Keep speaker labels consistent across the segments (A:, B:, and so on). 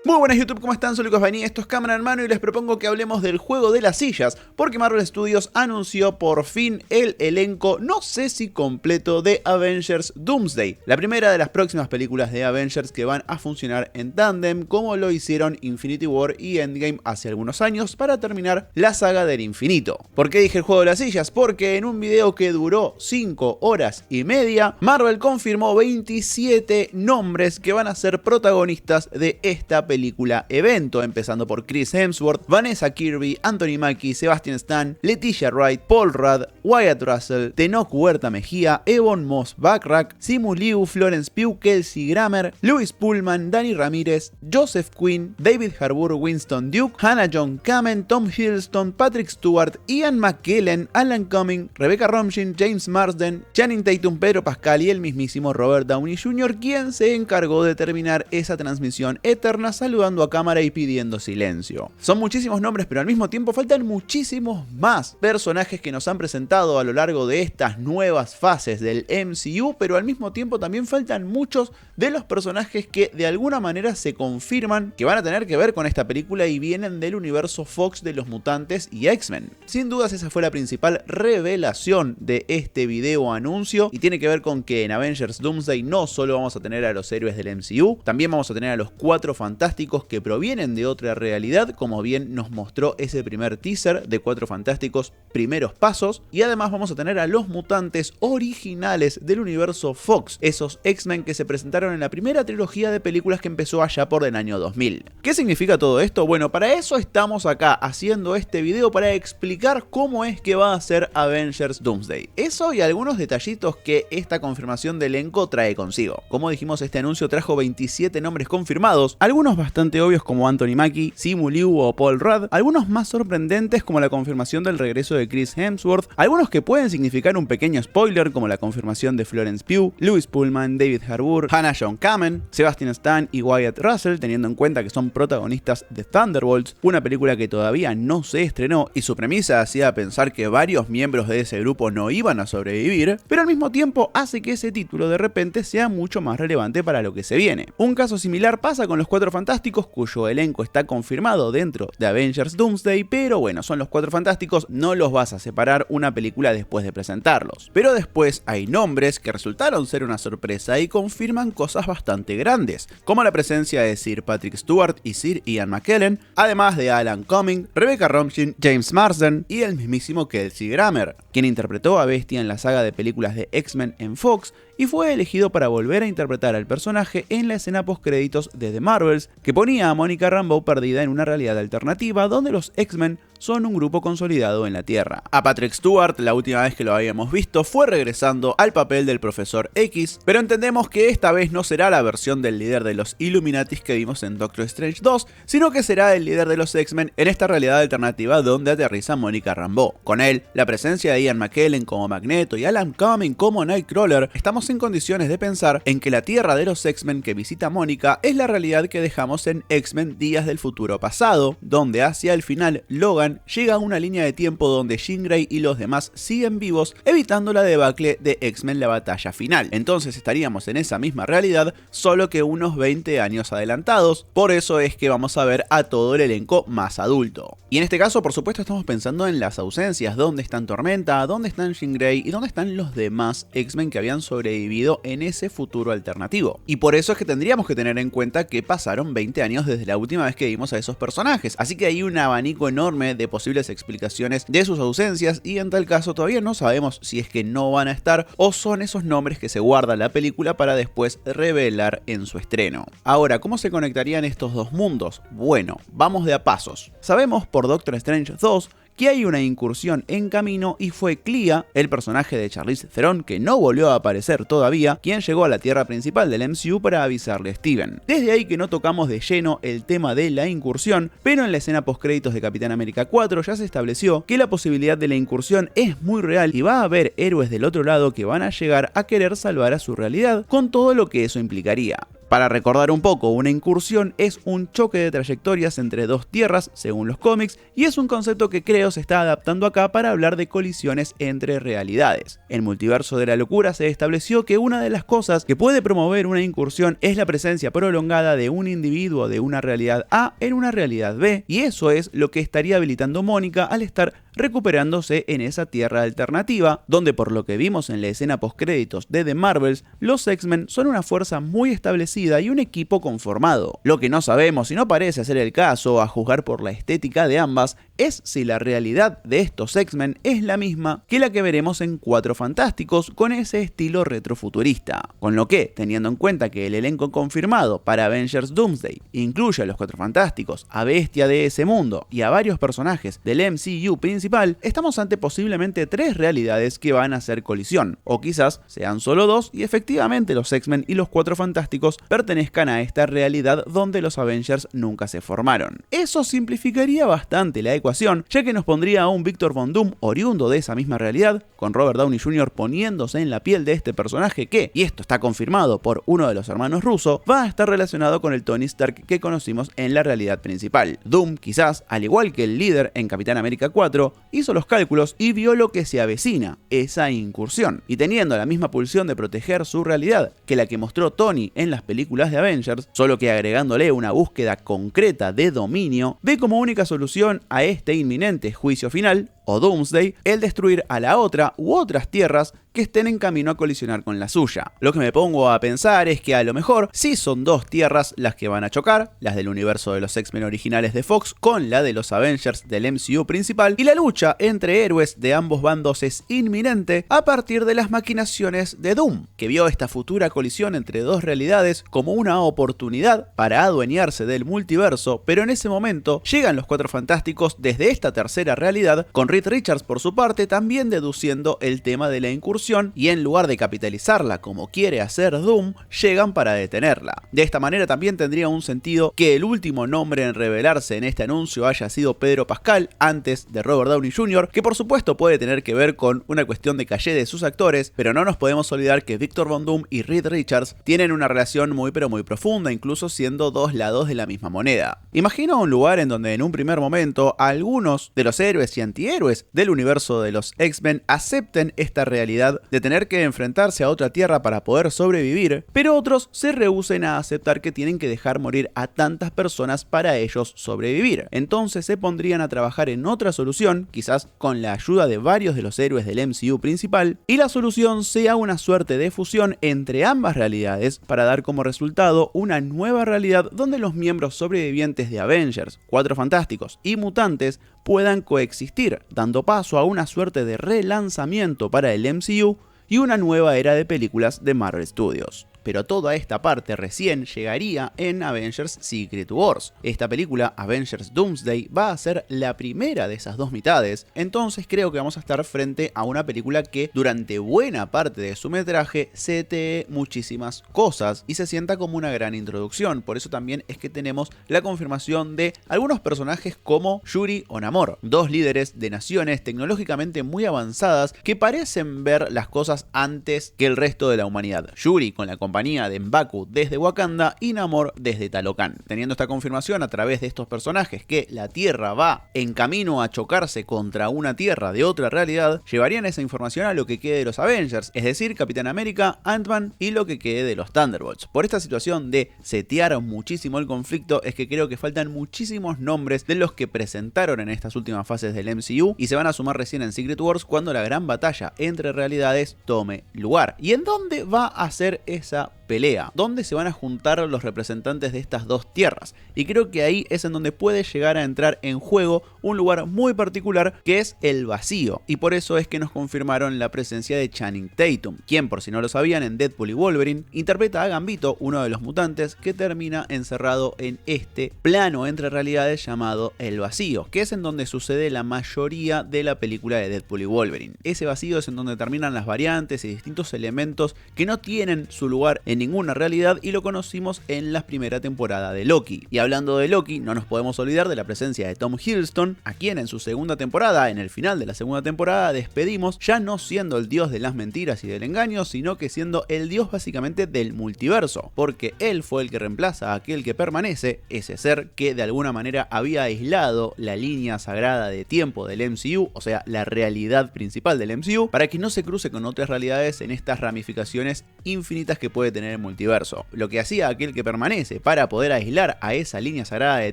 A: Muy buenas YouTube, ¿cómo están? Soy Lucas Baini, esto es Cámara en Mano y les propongo que hablemos del juego de las sillas, porque Marvel Studios anunció por fin el elenco, no sé si completo, de Avengers Doomsday, la primera de las próximas películas de Avengers que van a funcionar en tándem, como lo hicieron Infinity War y Endgame hace algunos años para terminar la saga del infinito. ¿Por qué dije el juego de las sillas? Porque en un video que duró 5 horas y media, Marvel confirmó 27 nombres que van a ser protagonistas de esta película evento, empezando por Chris Hemsworth, Vanessa Kirby, Anthony Mackie, Sebastian Stan, Letitia Wright, Paul Rudd, Wyatt Russell, Tenoch Huerta Mejía, Ebon Moss-Backrack, Simu Liu, Florence Pugh, Kelsey Grammer, Louis Pullman, Danny Ramírez, Joseph Quinn, David Harbour, Winston Duke, Hannah John Kamen, Tom Hiddleston, Patrick Stewart, Ian McKellen, Alan Cumming, Rebecca Romijn, James Marsden, Channing Tatum, Pedro Pascal y el mismísimo Robert Downey Jr., quien se encargó de terminar esa transmisión eterna saludando a cámara y pidiendo silencio. Son muchísimos nombres, pero al mismo tiempo faltan muchísimos más personajes que nos han presentado a lo largo de estas nuevas fases del MCU, pero al mismo tiempo también faltan muchos de los personajes que de alguna manera se confirman que van a tener que ver con esta película y vienen del universo Fox de los mutantes y X-Men. Sin dudas esa fue la principal revelación de este video anuncio y tiene que ver con que en Avengers Doomsday no solo vamos a tener a los héroes del MCU, también vamos a tener a los Cuatro Fantásticos que provienen de otra realidad, como bien nos mostró ese primer teaser de Cuatro Fantásticos primeros pasos, y además vamos a tener a los mutantes originales del universo Fox, esos X-Men que se presentaron en la primera trilogía de películas que empezó allá por el año 2000. ¿Qué significa todo esto? Bueno, para eso estamos acá haciendo este video, para explicar cómo es que va a ser Avengers Doomsday. Eso y algunos detallitos que esta confirmación de elenco trae consigo. Como dijimos, este anuncio trajo 27 nombres confirmados, algunos bastante obvios como Anthony Mackie, Simu Liu o Paul Rudd, algunos más sorprendentes como la confirmación del regreso de Chris Hemsworth, algunos que pueden significar un pequeño spoiler como la confirmación de Florence Pugh, Louis Pullman, David Harbour, Hannah John Kamen, Sebastian Stan y Wyatt Russell, teniendo en cuenta que son protagonistas de Thunderbolts, una película que todavía no se estrenó y su premisa hacía pensar que varios miembros de ese grupo no iban a sobrevivir, pero al mismo tiempo hace que ese título de repente sea mucho más relevante para lo que se viene. Un caso similar pasa con los Cuatro Fantásticos, cuyo elenco está confirmado dentro de Avengers Doomsday, pero bueno, son los Cuatro Fantásticos, no los vas a separar una película después de presentarlos. Pero después hay nombres que resultaron ser una sorpresa y confirman cosas bastante grandes, como la presencia de Sir Patrick Stewart y Sir Ian McKellen, además de Alan Cumming, Rebecca Romijn, James Marsden y el mismísimo Kelsey Grammer, quien interpretó a Bestia en la saga de películas de X-Men en Fox y fue elegido para volver a interpretar al personaje en la escena postcréditos de The Marvels, que ponía a Monica Rambeau perdida en una realidad alternativa donde los X-Men son un grupo consolidado en la Tierra. A Patrick Stewart, la última vez que lo habíamos visto, fue regresando al papel del Profesor X, pero entendemos que esta vez no será la versión del líder de los Illuminatis que vimos en Doctor Strange 2, sino que será el líder de los X-Men en esta realidad alternativa donde aterriza Monica Rambeau. Con él, la presencia de Ian McKellen como Magneto y Alan Cumming como Nightcrawler, estamos en condiciones de pensar en que la Tierra de los X-Men que visita Mónica es la realidad que dejamos en X-Men Días del Futuro Pasado, donde hacia el final Logan llega a una línea de tiempo donde Jean Grey y los demás siguen vivos, evitando la debacle de X-Men la batalla final. Entonces estaríamos en esa misma realidad, solo que unos 20 años adelantados, por eso es que vamos a ver a todo el elenco más adulto. Y en este caso, por supuesto, estamos pensando en las ausencias, dónde están Tormenta, dónde están Jean Grey y dónde están los demás X-Men que habían sobrevivido en ese futuro alternativo. Y por eso es que tendríamos que tener en cuenta que pasaron 20 años desde la última vez que vimos a esos personajes, así que hay un abanico enorme de posibles explicaciones de sus ausencias y en tal caso todavía no sabemos si es que no van a estar o son esos nombres que se guarda la película para después revelar en su estreno. Ahora, ¿cómo se conectarían estos dos mundos? Bueno, vamos de a pasos. Sabemos por Doctor Strange 2 que hay una incursión en camino y fue Clea, el personaje de Charlize Theron que no volvió a aparecer todavía, quien llegó a la tierra principal del MCU para avisarle a Steven. Desde ahí que no tocamos de lleno el tema de la incursión, pero en la escena postcréditos de Capitán América 4 ya se estableció que la posibilidad de la incursión es muy real y va a haber héroes del otro lado que van a llegar a querer salvar a su realidad, con todo lo que eso implicaría. Para recordar un poco, una incursión es un choque de trayectorias entre dos tierras, según los cómics, y es un concepto que creo se está adaptando acá para hablar de colisiones entre realidades. En Multiverso de la Locura se estableció que una de las cosas que puede promover una incursión es la presencia prolongada de un individuo de una realidad A en una realidad B, y eso es lo que estaría habilitando Mónica al estar recuperándose en esa tierra alternativa, donde por lo que vimos en la escena postcréditos de The Marvels, los X-Men son una fuerza muy establecida y un equipo conformado. Lo que no sabemos y no parece ser el caso, a juzgar por la estética de ambas, es si la realidad de estos X-Men es la misma que la que veremos en Cuatro Fantásticos con ese estilo retrofuturista. Con lo que, teniendo en cuenta que el elenco confirmado para Avengers Doomsday incluye a los Cuatro Fantásticos, a Bestia de ese mundo y a varios personajes del MCU principal, estamos ante posiblemente 3 realidades que van a hacer colisión, o quizás sean solo 2 y efectivamente los X-Men y los Cuatro Fantásticos pertenezcan a esta realidad donde los Avengers nunca se formaron. Eso simplificaría bastante la ecuación, ya que nos pondría a un Victor Von Doom oriundo de esa misma realidad, con Robert Downey Jr. poniéndose en la piel de este personaje que, y esto está confirmado por uno de los hermanos Russo, va a estar relacionado con el Tony Stark que conocimos en la realidad principal. Doom, quizás, al igual que el líder en Capitán América 4, hizo los cálculos y vio lo que se avecina, esa incursión, y teniendo la misma pulsión de proteger su realidad que la que mostró Tony en las películas de Avengers, solo que agregándole una búsqueda concreta de dominio, ve como única solución a este inminente juicio final, o Doomsday, el destruir a la otra u otras tierras que estén en camino a colisionar con la suya. Lo que me pongo a pensar es que a lo mejor sí son 2 tierras las que van a chocar, las del universo de los X-Men originales de Fox con la de los Avengers del MCU principal, y la lucha entre héroes de ambos bandos es inminente a partir de las maquinaciones de Doom, que vio esta futura colisión entre 2 realidades como una oportunidad para adueñarse del multiverso, pero en ese momento llegan los Cuatro Fantásticos desde esta tercera realidad, con Reed Richards por su parte también deduciendo el tema de la incursión, y en lugar de capitalizarla como quiere hacer Doom, llegan para detenerla. De esta manera también tendría un sentido que el último nombre en revelarse en este anuncio haya sido Pedro Pascal antes de Robert Downey Jr., que por supuesto puede tener que ver con una cuestión de caché de sus actores, pero no nos podemos olvidar que Victor Von Doom y Reed Richards tienen una relación muy pero muy profunda, incluso siendo 2 lados de la misma moneda. Imagino un lugar en donde en un primer momento algunos de los héroes y antihéroes del universo de los X-Men acepten esta realidad de tener que enfrentarse a otra tierra para poder sobrevivir, pero otros se rehúsen a aceptar que tienen que dejar morir a tantas personas para ellos sobrevivir. Entonces se pondrían a trabajar en otra solución, quizás con la ayuda de varios de los héroes del MCU principal, y la solución sea una suerte de fusión entre ambas realidades para dar como resultado una nueva realidad donde los miembros sobrevivientes de Avengers, Cuatro Fantásticos y Mutantes puedan coexistir, dando paso a una suerte de relanzamiento para el MCU y una nueva era de películas de Marvel Studios. Pero toda esta parte recién llegaría en Avengers Secret Wars. Esta película, Avengers Doomsday, va a ser la primera de esas 2 mitades, entonces creo que vamos a estar frente a una película que durante buena parte de su metraje setee muchísimas cosas y se sienta como una gran introducción. Por eso también es que tenemos la confirmación de algunos personajes como Yuri o Namor, 2 líderes de naciones tecnológicamente muy avanzadas que parecen ver las cosas antes que el resto de la humanidad. Yuri con la compañía de M'Baku desde Wakanda y Namor desde Talocan. Teniendo esta confirmación a través de estos personajes que la Tierra va en camino a chocarse contra una Tierra de otra realidad, llevarían esa información a lo que quede de los Avengers, es decir, Capitán América, Ant-Man y lo que quede de los Thunderbolts. Por esta situación de setear muchísimo el conflicto es que creo que faltan muchísimos nombres de los que presentaron en estas últimas fases del MCU y se van a sumar recién en Secret Wars cuando la gran batalla entre realidades tome lugar. ¿Y en dónde va a ser esa pelea? ¿Dónde se van a juntar los representantes de estas 2 tierras? Y creo que ahí es en donde puede llegar a entrar en juego un lugar muy particular que es el vacío, y por eso es que nos confirmaron la presencia de Channing Tatum, quien, por si no lo sabían, en Deadpool y Wolverine interpreta a Gambito, uno de los mutantes que termina encerrado en este plano entre realidades llamado el vacío, que es en donde sucede la mayoría de la película de Deadpool y Wolverine. Ese vacío es en donde terminan las variantes y distintos elementos que no tienen su lugar en ninguna realidad y lo conocimos en la primera temporada de Loki. Y hablando de Loki, no nos podemos olvidar de la presencia de Tom Hiddleston, a quien en su segunda temporada, en el final de la segunda temporada, despedimos ya no siendo el dios de las mentiras y del engaño, sino que siendo el dios básicamente del multiverso, porque él fue el que reemplaza a aquel que permanece, ese ser que de alguna manera había aislado la línea sagrada de tiempo del MCU, o sea, la realidad principal del MCU, para que no se cruce con otras realidades en estas ramificaciones infinitas que puede tener el multiverso. Lo que hacía aquel que permanece para poder aislar a esa línea sagrada de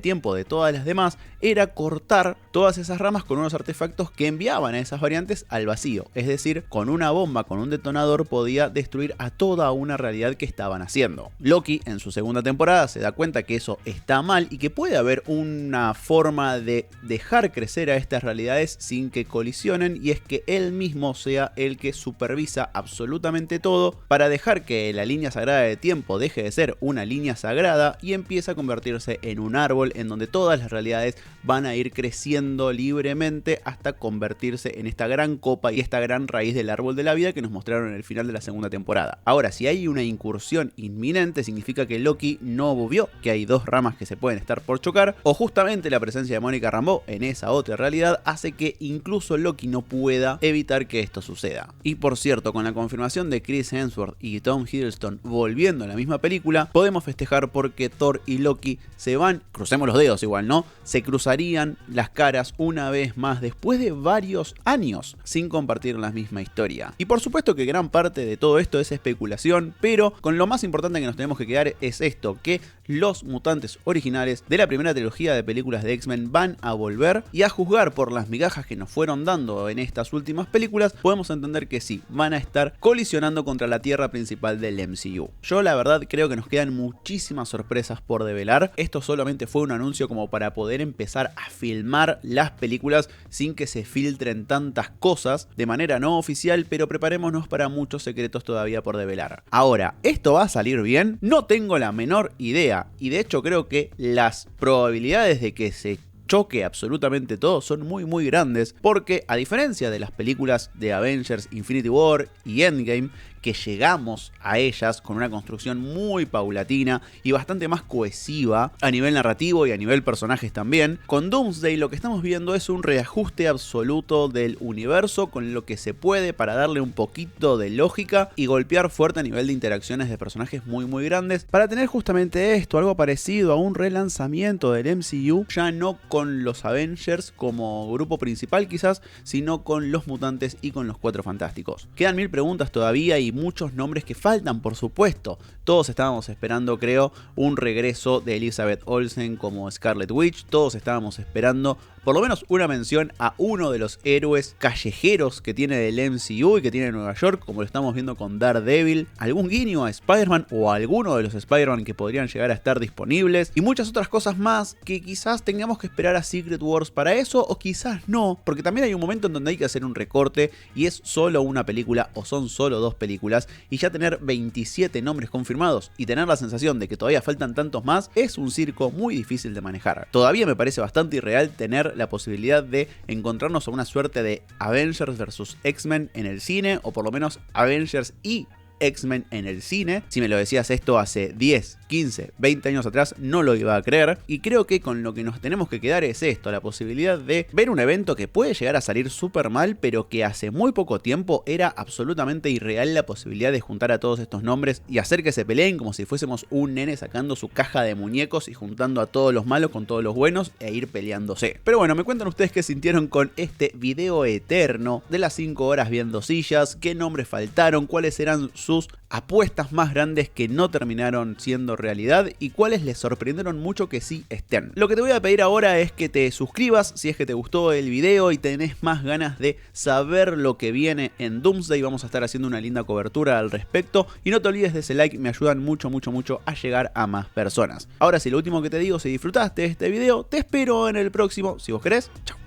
A: tiempo de todas las demás era cortar todas esas ramas con unos artefactos que enviaban a esas variantes al vacío, es decir, con una bomba, con un detonador podía destruir a toda una realidad que estaban haciendo. Loki en su segunda temporada se da cuenta que eso está mal y que puede haber una forma de dejar crecer a estas realidades sin que colisionen, y es que él mismo sea el que supervisa absolutamente todo para dejar que la línea sagrada de tiempo deje de ser una línea sagrada y empieza a convertirse en un árbol en donde todas las realidades van a ir creciendo libremente hasta convertirse en esta gran copa y esta gran raíz del árbol de la vida que nos mostraron en el final de la segunda temporada. Ahora, si hay una incursión inminente, significa que Loki no vio que hay dos ramas que se pueden estar por chocar, o justamente la presencia de Mónica Rambeau en esa otra realidad hace que incluso Loki no pueda evitar que esto suceda. Y por cierto, con la confirmación de Chris Hemsworth y Tom Hiddleston volviendo a la misma película, podemos festejar porque Thor y Loki se van, crucemos los dedos igual, ¿no? Se cruzarían las caras una vez más después de varios años sin compartir la misma historia. Y por supuesto que gran parte de todo esto es especulación, pero con lo más importante que nos tenemos que quedar es esto, que los mutantes originales de la primera trilogía de películas de X-Men van a volver, y a juzgar por las migajas que nos fueron dando en estas últimas películas, podemos entender que sí, van a estar colisionando contra la tierra principal del MCU. Yo la verdad creo que nos quedan muchísimas sorpresas por develar. Esto solamente fue un anuncio como para poder empezar a filmar las películas sin que se filtren tantas cosas de manera no oficial, pero preparémonos para muchos secretos todavía por develar. Ahora, ¿esto va a salir bien? No tengo la menor idea, y de hecho creo que las probabilidades de que se choque absolutamente todo son muy grandes, porque a diferencia de las películas de Avengers, Infinity War y Endgame, que llegamos a ellas con una construcción muy paulatina y bastante más cohesiva a nivel narrativo y a nivel personajes también, con Doomsday lo que estamos viendo es un reajuste absoluto del universo con lo que se puede para darle un poquito de lógica y golpear fuerte a nivel de interacciones de personajes muy grandes, para tener justamente esto, algo parecido a un relanzamiento del MCU, ya no con los Avengers como grupo principal quizás, sino con los mutantes y con los Cuatro Fantásticos. Quedan mil preguntas todavía y muchos nombres que faltan, por supuesto. Todos estábamos esperando, creo, un regreso de Elizabeth Olsen como Scarlet Witch. Todos estábamos esperando por lo menos una mención a uno de los héroes callejeros que tiene el MCU y que tiene Nueva York, como lo estamos viendo con Daredevil, algún guiño a Spider-Man o a alguno de los Spider-Man que podrían llegar a estar disponibles, y muchas otras cosas más que quizás tengamos que esperar a Secret Wars para eso, o quizás no, porque también hay un momento en donde hay que hacer un recorte y es solo una película o son solo dos películas, y ya tener 27 nombres confirmados y tener la sensación de que todavía faltan tantos más es un circo muy difícil de manejar. Todavía me parece bastante irreal tener la posibilidad de encontrarnos a una suerte de Avengers vs X-Men en el cine, o por lo menos Avengers y X-Men en el cine. Si me lo decías esto hace 10, 15, 20 años atrás, no lo iba a creer, y creo que con lo que nos tenemos que quedar es esto, la posibilidad de ver un evento que puede llegar a salir súper mal, pero que hace muy poco tiempo era absolutamente irreal la posibilidad de juntar a todos estos nombres y hacer que se peleen como si fuésemos un nene sacando su caja de muñecos y juntando a todos los malos con todos los buenos e ir peleándose. Pero bueno, me cuentan ustedes qué sintieron con este video eterno de las 5 horas viendo sillas, qué nombres faltaron, cuáles eran sus apuestas más grandes que no terminaron siendo realidad y cuáles les sorprendieron mucho que sí estén. Lo que te voy a pedir ahora es que te suscribas si es que te gustó el video y tenés más ganas de saber lo que viene en Doomsday. Vamos a estar haciendo una linda cobertura al respecto, y no te olvides de ese like, me ayudan mucho a llegar a más personas. Ahora sí, lo último que te digo, si disfrutaste de este video, te espero en el próximo, si vos querés. Chau.